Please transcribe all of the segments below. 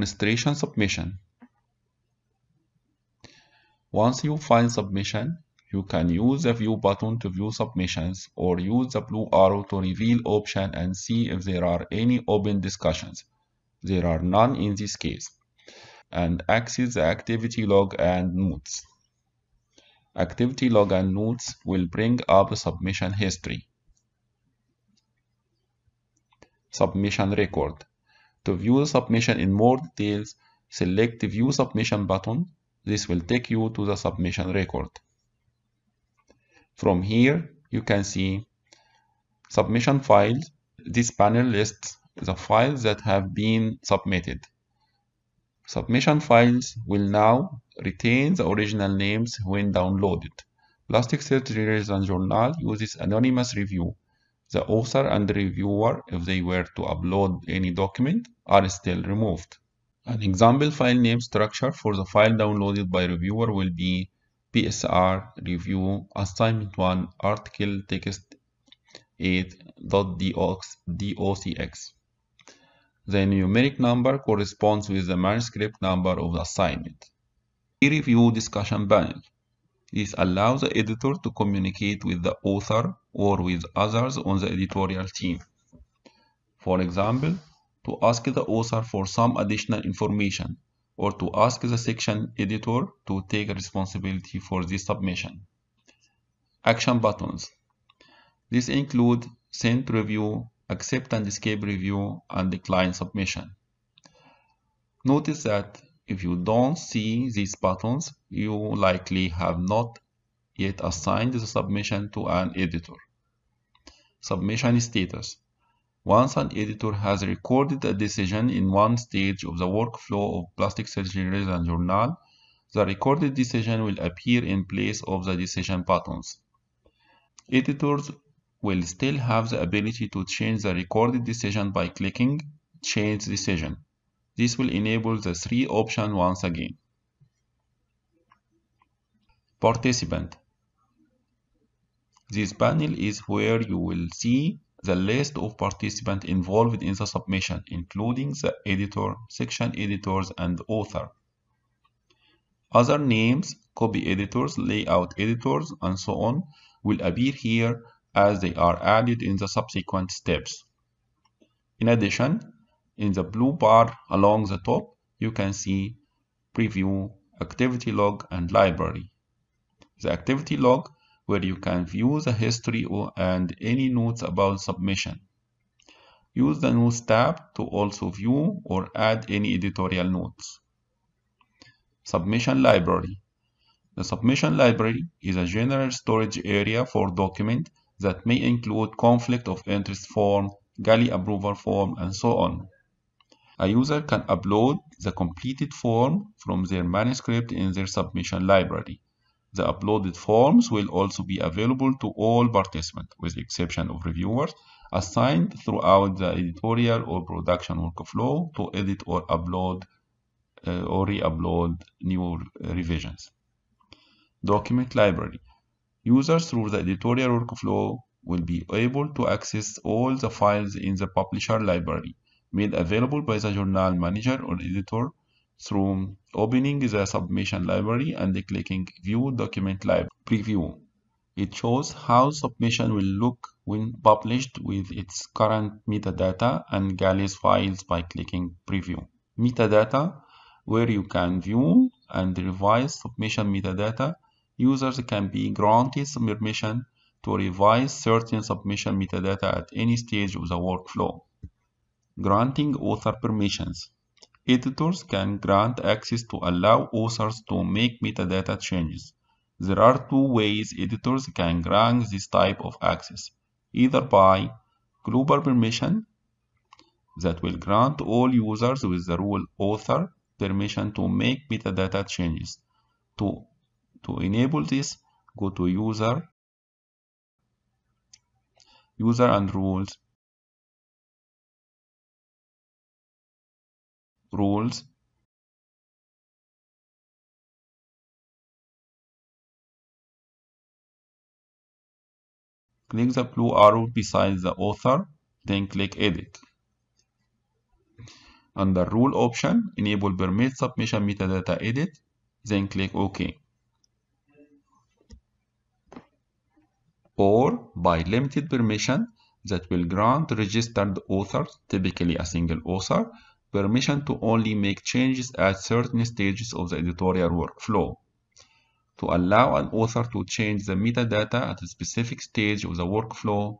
Demonstration submission. Once you find submission, you can use the View button to view submissions or use the blue arrow to reveal option and see if there are any open discussions. There are none in this case. And access the activity log and notes. Activity log and notes will bring up submission history. Submission record. To view the submission in more details, select the View Submission button. This will take you to the submission record. From here, you can see submission files. This panel lists the files that have been submitted. Submission files will now retain the original names when downloaded. Plastic Surgery and Journal uses anonymous review. The author and the reviewer, if they were to upload any document, are still removed. An example file name structure for the file downloaded by reviewer will be PSR review assignment 1 article text 8.docx. The numeric number corresponds with the manuscript number of the assignment. Peer review discussion panel. This allows the editor to communicate with the author or with others on the editorial team. For example, to ask the author for some additional information, or to ask the section editor to take responsibility for this submission. Action buttons. These include send review, accept and escape review, and decline submission. Notice that if you don't see these buttons, you likely have not yet assigned the submission to an editor. Submission status. Once an editor has recorded a decision in one stage of the workflow of Plastic Surgery and Journal, the recorded decision will appear in place of the decision buttons. Editors will still have the ability to change the recorded decision by clicking Change Decision. This will enable the three options once again. Participant. This panel is where you will see the list of participants involved in the submission, including the editor, section editors, and author. Other names, copy editors, layout editors, and so on will appear here as they are added in the subsequent steps. In addition, in the blue bar along the top, you can see Preview, Activity Log, and Library. The Activity Log, where you can view the history and any notes about submission. Use the Notes tab to also view or add any editorial notes. Submission Library. The Submission Library is a general storage area for documents that may include conflict of interest form, galley approval form, and so on. A user can upload the completed form from their manuscript in their submission library. The uploaded forms will also be available to all participants, with the exception of reviewers, assigned throughout the editorial or production workflow to edit or upload or re-upload new revisions. Document Library. Users through the editorial workflow will be able to access all the files in the publisher library, made available by the journal manager or editor through opening the submission library and clicking View Document Library Preview. It shows how submission will look when published with its current metadata and galleys files by clicking Preview. Metadata, where you can view and revise submission metadata. Users can be granted permission to revise certain submission metadata at any stage of the workflow. Granting author permissions. Editors can grant access to allow authors to make metadata changes. There are two ways editors can grant this type of access, either by global permission that will grant all users with the rule author permission to make metadata changes. To enable this, go to User and Rules, click the blue arrow beside the author, then click Edit. Under Rule option, enable Permit Submission Metadata Edit, then click OK. Or by limited permission that will grant registered authors, typically a single author, permission to only make changes at certain stages of the editorial workflow. To allow an author to change the metadata at a specific stage of the workflow,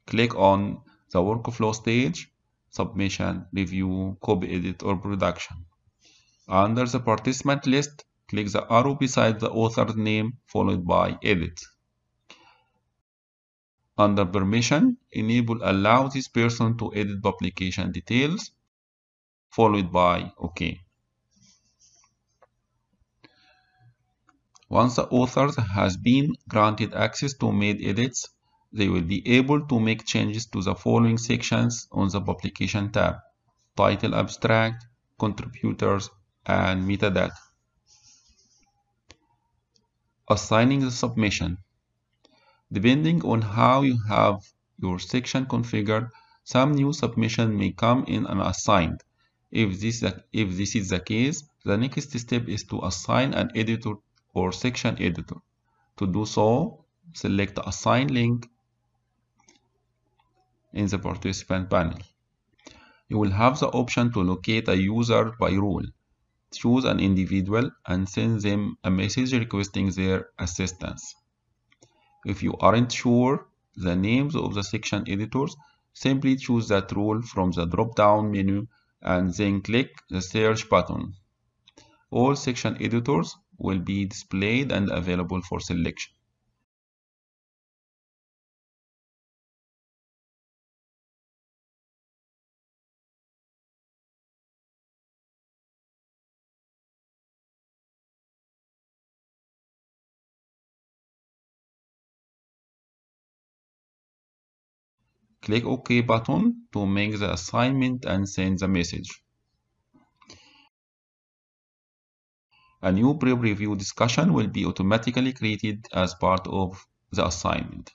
click on the workflow stage, submission, review, copy edit, or production. Under the participant list, click the arrow beside the author's name followed by edit. Under permission, enable allow this person to edit publication details followed by OK. Once the author has been granted access to made edits, they will be able to make changes to the following sections on the Publication tab: Title Abstract, Contributors, and Metadata. Assigning the submission. Depending on how you have your section configured, some new submission may come in unassigned. If this is the case, the next step is to assign an editor or section editor. To do so, select the Assign link in the participant panel. You will have the option to locate a user by rule. Choose an individual and send them a message requesting their assistance. If you aren't sure the names of the section editors, simply choose that rule from the drop-down menu and then click the search button. All section editors will be displayed and available for selection. Click OK button to make the assignment and send the message. A new pre-review discussion will be automatically created as part of the assignment.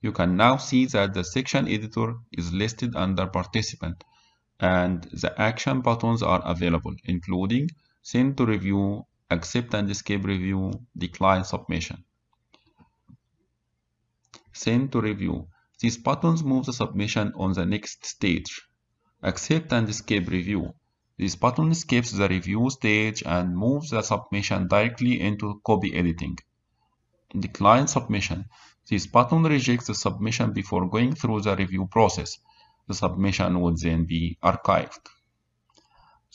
You can now see that the section editor is listed under participant and the action buttons are available, including Send to Review, Accept and Escape Review, Decline Submission. Send to Review. These buttons move the submission on the next stage. Accept and Escape Review. This button skips the review stage and moves the submission directly into copy editing. Decline Submission. This button rejects the submission before going through the review process. The submission would then be archived.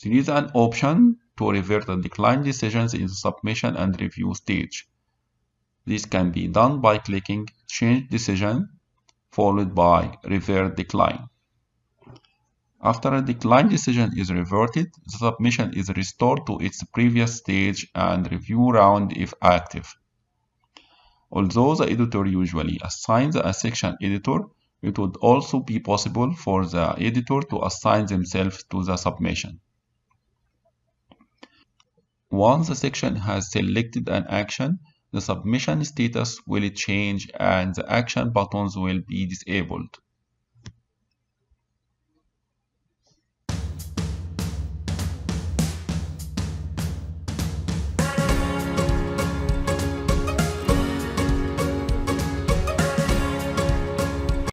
There is an option to revert the decline decisions in the submission and review stage. This can be done by clicking Change Decision followed by Revert Decline. After a decline decision is reverted, the submission is restored to its previous stage and review round if active. Although the editor usually assigns a section editor, it would also be possible for the editor to assign themselves to the submission. Once the section has selected an action, the submission status will change and the action buttons will be disabled.